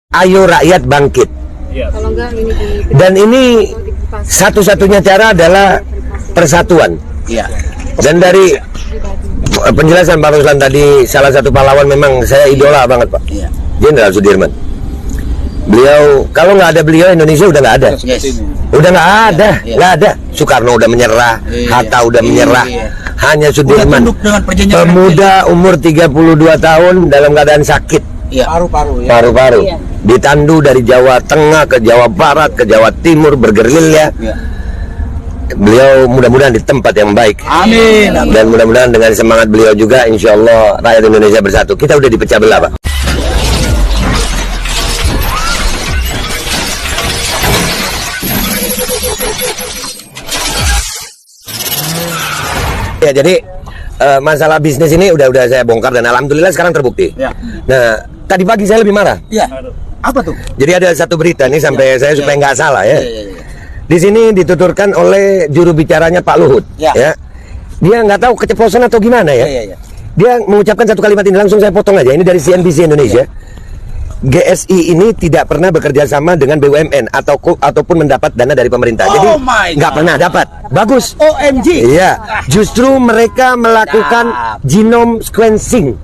Ayo rakyat bangkit. Kalau enggak ini Dan ini satu-satunya cara adalah persatuan. Dan dari penjelasan Pak Ruslan tadi, salah satu pahlawan memang saya idola banget, Pak. Jenderal Sudirman. Beliau, kalau nggak ada beliau, Indonesia udah nggak ada. Udah nggak ada, nggak ada. Soekarno udah menyerah, Hatta udah menyerah. Hanya Sudirman, pemuda umur 32 tahun dalam keadaan sakit. Paru-paru. Ditandu dari Jawa Tengah ke Jawa Barat ke Jawa Timur bergerilya. Beliau mudah-mudahan di tempat yang baik. Amin. Dan mudah-mudahan dengan semangat beliau juga, insya Allah rakyat Indonesia bersatu. Kita udah dipecah belah, Pak. Ya, jadi masalah bisnis ini udah saya bongkar dan alhamdulillah sekarang terbukti. Nah, tadi pagi saya lebih marah. Apa tuh? Jadi ada satu berita nih sampai saya supaya nggak salah ya. Di sini dituturkan oleh juru bicaranya Pak Luhut. Ya. Dia nggak tahu keceplosan atau gimana ya. Dia mengucapkan satu kalimat ini, langsung saya potong aja. Ini dari CNBC Indonesia. GSI ini tidak pernah bekerja sama dengan BUMN ataupun mendapat dana dari pemerintah. Jadi nggak pernah dapat. Bagus. OMG. Iya. Justru mereka melakukan genome sequencing.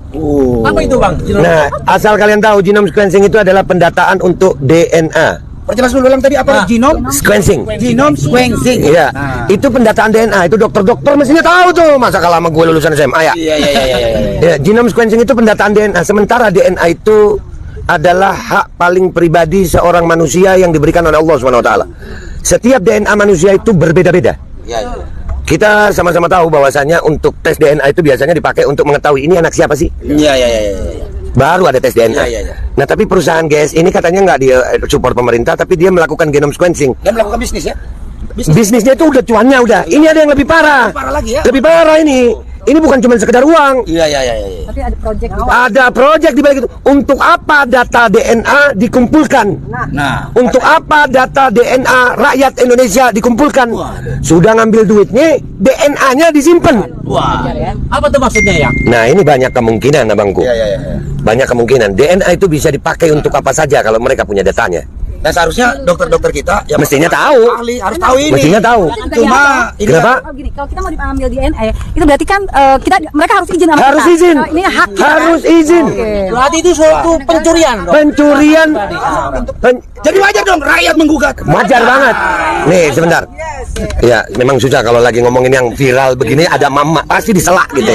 Apa itu, Bang? Nah, asal kalian tahu, genome sequencing itu adalah pendataan untuk DNA. Perjelas dulu ulang tadi apa? Genome Sequencing. Genome sequencing. Iya. Itu pendataan DNA. Itu dokter-dokter mestinya tahu tuh. Masa kalau sama gue lulusan SMA ya. Ya, genome sequencing itu pendataan DNA. Sementara DNA itu adalah hak paling pribadi seorang manusia yang diberikan oleh Allah SWT. Setiap DNA manusia itu berbeda-beda. Kita sama-sama tahu bahwasanya untuk tes DNA itu biasanya dipakai untuk mengetahui ini anak siapa sih. Baru ada tes DNA. Nah, tapi perusahaan GS ini katanya nggak dia support pemerintah, tapi dia melakukan genome sequencing. Dan melakukan bisnis ya? Bisnisnya itu udah cuannya udah. Ini ada yang lebih parah. Parah lagi ya? Lebih parah ini. Ini bukan cuma sekedar uang. tapi ada project juga. Ada proyek di balik itu. Untuk apa data DNA dikumpulkan? Nah, Untuk apa data DNA rakyat Indonesia dikumpulkan? Sudah ngambil duitnya, DNA-nya disimpan. apa tuh maksudnya ya? Nah, ini banyak kemungkinan, abangku. Banyak kemungkinan. DNA itu bisa dipakai untuk apa saja kalau mereka punya datanya. Dan seharusnya dokter-dokter kita ya Mestinya tahu. ahli harus tahu ini. Mestinya tahu. Cuma ini Kenapa? Gini, kalau kita mau diambil DNA, itu berarti kan mereka harus izin sama Harus kita. izin. Ini hak kita. Harus izin. berarti itu suatu pencurian. Pencurian. Jadi wajar dong rakyat menggugat. Wajar banget. Nih, sebentar. Ya, memang susah kalau lagi ngomongin yang viral begini, ada mama pasti diselak gitu.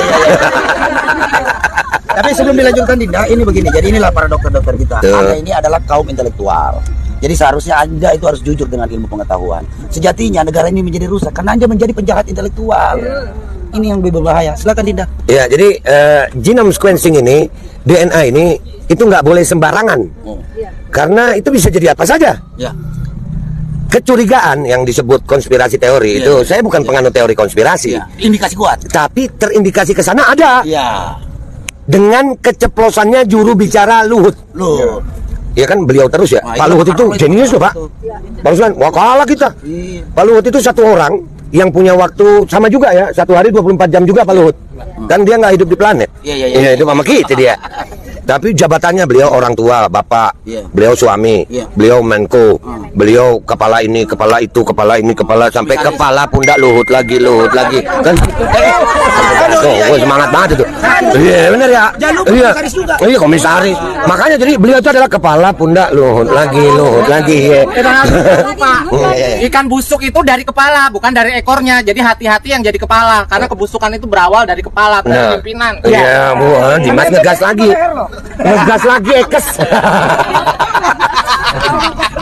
Tapi sebelum dilanjutkan Dinda, ini begini. Jadi inilah para dokter-dokter kita. Anda ini adalah kaum intelektual. Jadi seharusnya Anda itu harus jujur dengan ilmu pengetahuan. Sejatinya negara ini menjadi rusak karena Anda menjadi penjahat intelektual. Ini yang lebih berbahaya. Silakan Dinda. Ya, jadi genome sequencing ini, DNA ini itu nggak boleh sembarangan. Karena itu bisa jadi apa saja. Kecurigaan yang disebut konspirasi teori itu, saya bukan penganut teori konspirasi. Indikasi kuat. Tapi terindikasi ke sana ada. Ya. Dengan keceplosannya juru bicara Luhut. Loh. Ya kan beliau terus ya. Pak Luhut itu jenius loh, Pak. Pak Ruslan, wah kalah kita. Pak Luhut itu satu orang yang punya waktu sama juga ya, satu hari 24 jam juga Pak Luhut. Kan dia nggak hidup di planet. Iya, itu sama kita dia. Tapi jabatannya beliau orang tua, bapak, beliau suami, beliau Menko, beliau kepala ini, kepala itu, kepala ini, kepala sampai kepala pundak Luhut lagi kan. Gue semangat banget itu. Iya benar ya. Iya komisaris. Makanya jadi beliau itu adalah kepala pundak Luhut lagi. Ikan busuk itu dari kepala, bukan dari ekornya. Jadi hati-hati yang jadi kepala, karena kebusukan itu berawal dari kepala, dari pimpinan. Iya, Bu, Dimas ngegas lagi. Ngegas lagi, Ekes.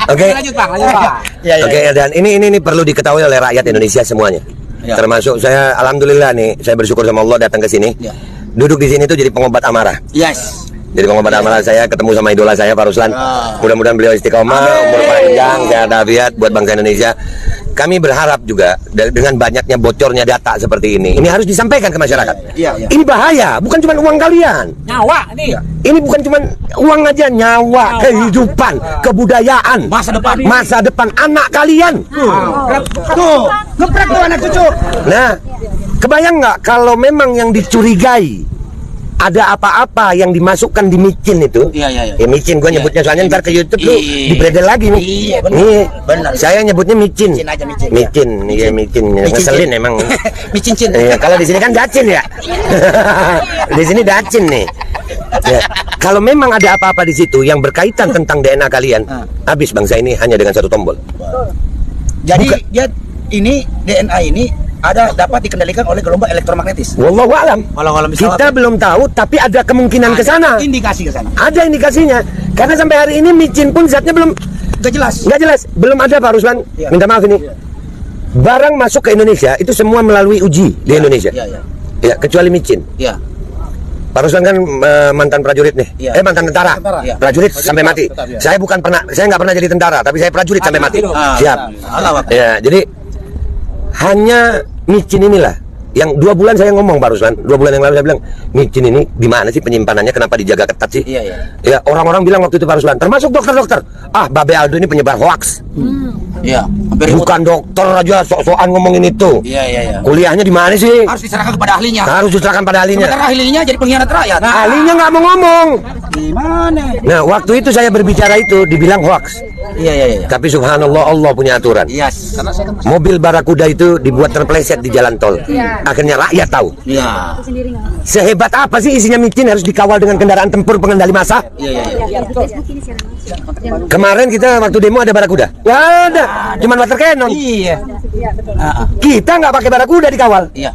Oke. Lanjut Pak. Oke, dan ini perlu diketahui oleh rakyat Indonesia semuanya. Termasuk saya, alhamdulillah nih, saya bersyukur sama Allah datang ke sini. Duduk di sini tuh jadi pengobat amarah. Jadi pengobat amarah saya ketemu sama idola saya Pak Ruslan. Mudah-mudahan beliau istiqomah, umur panjang, sehat afiat buat bangsa Indonesia. Kami berharap juga dengan banyaknya bocornya data seperti ini harus disampaikan ke masyarakat. Ini bahaya, bukan cuma uang kalian. Nyawa nih. Ini bukan cuma uang aja, nyawa, kehidupan, kebudayaan, masa depan anak kalian. Tuh, ngeprek tuh anak cucu. Nah, kebayang nggak kalau memang yang dicurigai ada apa-apa yang dimasukkan di micin itu, Iya. ya micin gue nyebutnya soalnya ntar ke YouTube lu dibredel lagi nih. Iya, benar. Nih, Benar. saya nyebutnya micin. Micin aja, micin. Micin, iya micin. Ngeselin emang. Micin-cin. Iya, kalau di sini kan dacin ya. Di sini dacin nih. Ya, kalau memang ada apa-apa di situ yang berkaitan tentang DNA kalian, habis bangsa ini hanya dengan satu tombol. Jadi dia ini DNA ini dapat dikendalikan oleh gelombang elektromagnetis. Wallahu alam. Walau Kita belum tahu, tapi ada kemungkinan ke sana. Indikasi ke sana. Ada indikasinya. Karena sampai hari ini micin pun zatnya belum Gak jelas. nggak jelas. Belum ada Pak Ruslan. Iya. Minta maaf ini. Barang masuk ke Indonesia itu semua melalui uji di Indonesia. Iya. Ya, kecuali micin. Iya. Pak Ruslan kan mantan prajurit nih. Iya. Mantan tentara. Iya. Prajurit sampai mati. Saya nggak pernah jadi tentara, tapi saya prajurit sampai mati. Siap. Allah Akbar. Ya, jadi hanya micin inilah yang 2 bulan saya ngomong Pak Ruslan, 2 bulan yang lalu saya bilang micin ini di mana sih penyimpanannya, kenapa dijaga ketat sih? Iya. Ya, orang-orang bilang waktu itu Pak Ruslan, termasuk dokter-dokter, Babe Aldo ini penyebar hoax. Iya. Hampir Bukan dokter aja sok-sokan ngomongin itu. Iya. Kuliahnya di mana sih? Harus diserahkan kepada ahlinya. Harus diserahkan pada ahlinya. Sementara ahlinya jadi pengkhianat rakyat. Ahlinya nggak mau ngomong. Gimana? Nah, waktu itu saya berbicara itu dibilang hoax. Iya. Tapi subhanallah, Allah punya aturan. Yes. Mobil Barakuda itu dibuat terpeleset di jalan tol. Akhirnya rakyat tahu. Iya. Sehebat apa sih isinya micin harus dikawal dengan kendaraan tempur pengendali massa? Iya. Kemarin kita waktu demo ada Barakuda. Nggak ada, cuman water cannon. Iya. Kita nggak pakai Barakuda dikawal. Iya.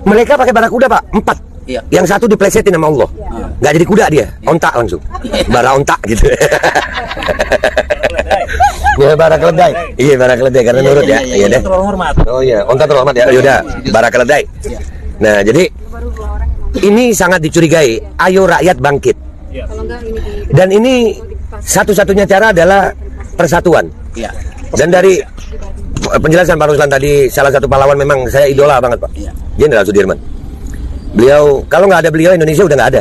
Mereka pakai Barakuda Pak, 4. Iya. Yang satu diplesetin sama Allah. Nggak jadi kuda dia, ontak langsung. Bara ontak gitu. Ya, bara keledai. Iya, bara keledai karena nurut ya. Iya deh. Oh iya, onta terhormat ya. Yaudah, bara keledai. Nah, jadi ini sangat dicurigai. Ayo rakyat bangkit. Dan ini satu-satunya cara adalah persatuan. Iya. Dan dari penjelasan Pak Ruslan tadi, salah satu pahlawan memang saya idola banget Pak. Jenderal Sudirman. Beliau, kalau nggak ada beliau Indonesia udah nggak ada.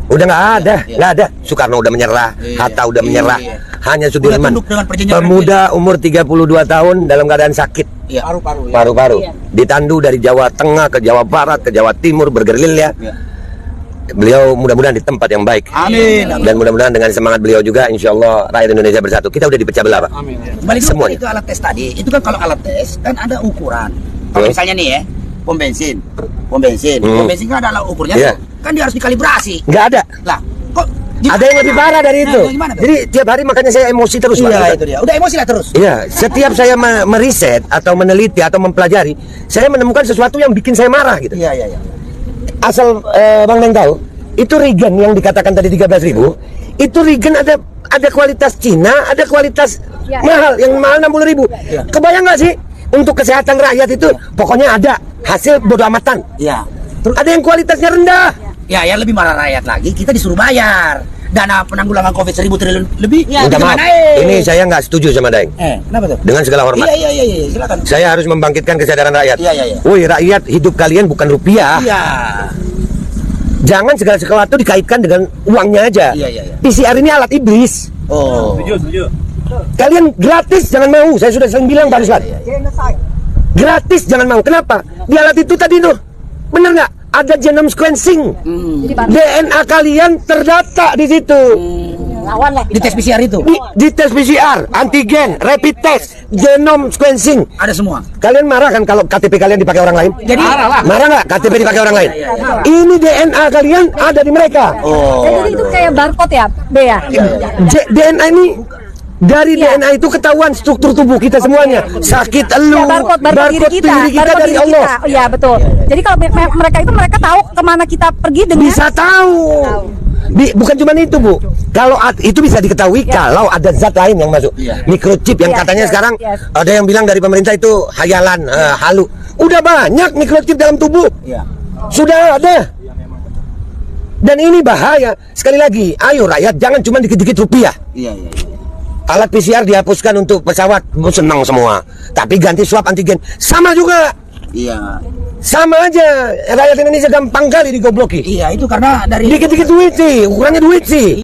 Udah nggak ada. Soekarno udah menyerah, Hatta udah menyerah. Hanya Sudirman, pemuda umur 32 tahun dalam keadaan sakit. Iya. Paru-paru. Ditandu dari Jawa Tengah ke Jawa Barat ke Jawa Timur bergerilya. Beliau mudah-mudahan di tempat yang baik. Amin. Dan mudah-mudahan dengan semangat beliau juga, insya Allah rakyat Indonesia bersatu. Kita udah dipecah belah Pak. Balik Semuanya. itu alat tes tadi. Itu kan kalau alat tes kan ada ukuran. Kalau misalnya nih ya, pom bensin. Pom bensin kan ada alat ukurnya. Iya. Kan dia harus dikalibrasi. Nggak ada. Lah, kok Ada yang lebih parah dari itu. Gimana, Pak? Jadi tiap hari makanya saya emosi terus Pak. Iya, itu dia. Udah emosi lah terus. Iya, setiap saya meriset atau meneliti atau mempelajari, saya menemukan sesuatu yang bikin saya marah gitu. Iya. Asal Bang Neng tahu, itu regen yang dikatakan tadi 13.000, itu regen ada kualitas Cina, ada kualitas mahal, yang mahal 60.000. Kebayang nggak sih untuk kesehatan rakyat itu? Pokoknya ada hasil bodo amatan. Iya. Terus ada yang kualitasnya rendah. Ya, yang lebih marah rakyat lagi, kita disuruh bayar dana penanggulangan COVID 1.000 triliun lebih. Minta maaf, ini saya nggak setuju sama Daeng. Kenapa tuh? Dengan segala hormat. Iya, silakan. Saya harus membangkitkan kesadaran rakyat. Iya. Woi rakyat, hidup kalian bukan rupiah. Iya. Jangan segala sesuatu dikaitkan dengan uangnya aja. Iya. PCR ini alat iblis. Oh. Setuju. Kalian gratis jangan mau. Saya sudah sering bilang Pak Ruslan. Gratis jangan mau. Kenapa? Di alat itu tadi tuh, bener nggak? Ada genome sequencing. DNA kalian terdata di situ. Lawan lah. Di tes PCR itu Di tes PCR, antigen, rapid test, genome sequencing. ada semua. Kalian marah kan kalau KTP kalian dipakai orang lain? Jadi Marah nggak KTP dipakai orang lain? Ini DNA kalian ada di mereka. Jadi itu kayak barcode ya, B ya? DNA ini dari DNA itu ketahuan struktur tubuh kita semuanya. Sakit elu, Ya, barcode diri kita dari Allah. Oh, iya betul. Jadi kalau mereka tahu kemana kita pergi dengan Bisa tahu. Bukan cuma itu Bu. Kalau itu bisa diketahui kalau ada zat lain yang masuk. Microchip yang katanya sekarang ada yang bilang dari pemerintah itu hayalan, halu. Udah banyak microchip dalam tubuh. Sudah ada. Dan ini bahaya. Sekali lagi, ayo rakyat jangan cuma dikit-dikit rupiah. Iya. Alat PCR dihapuskan untuk pesawat, senang semua. Tapi ganti swab antigen, sama juga. Iya. Sama aja. Rakyat Indonesia gampang kali digobloki. Iya, itu karena dari Dikit-dikit duit sih, ukurannya duit sih.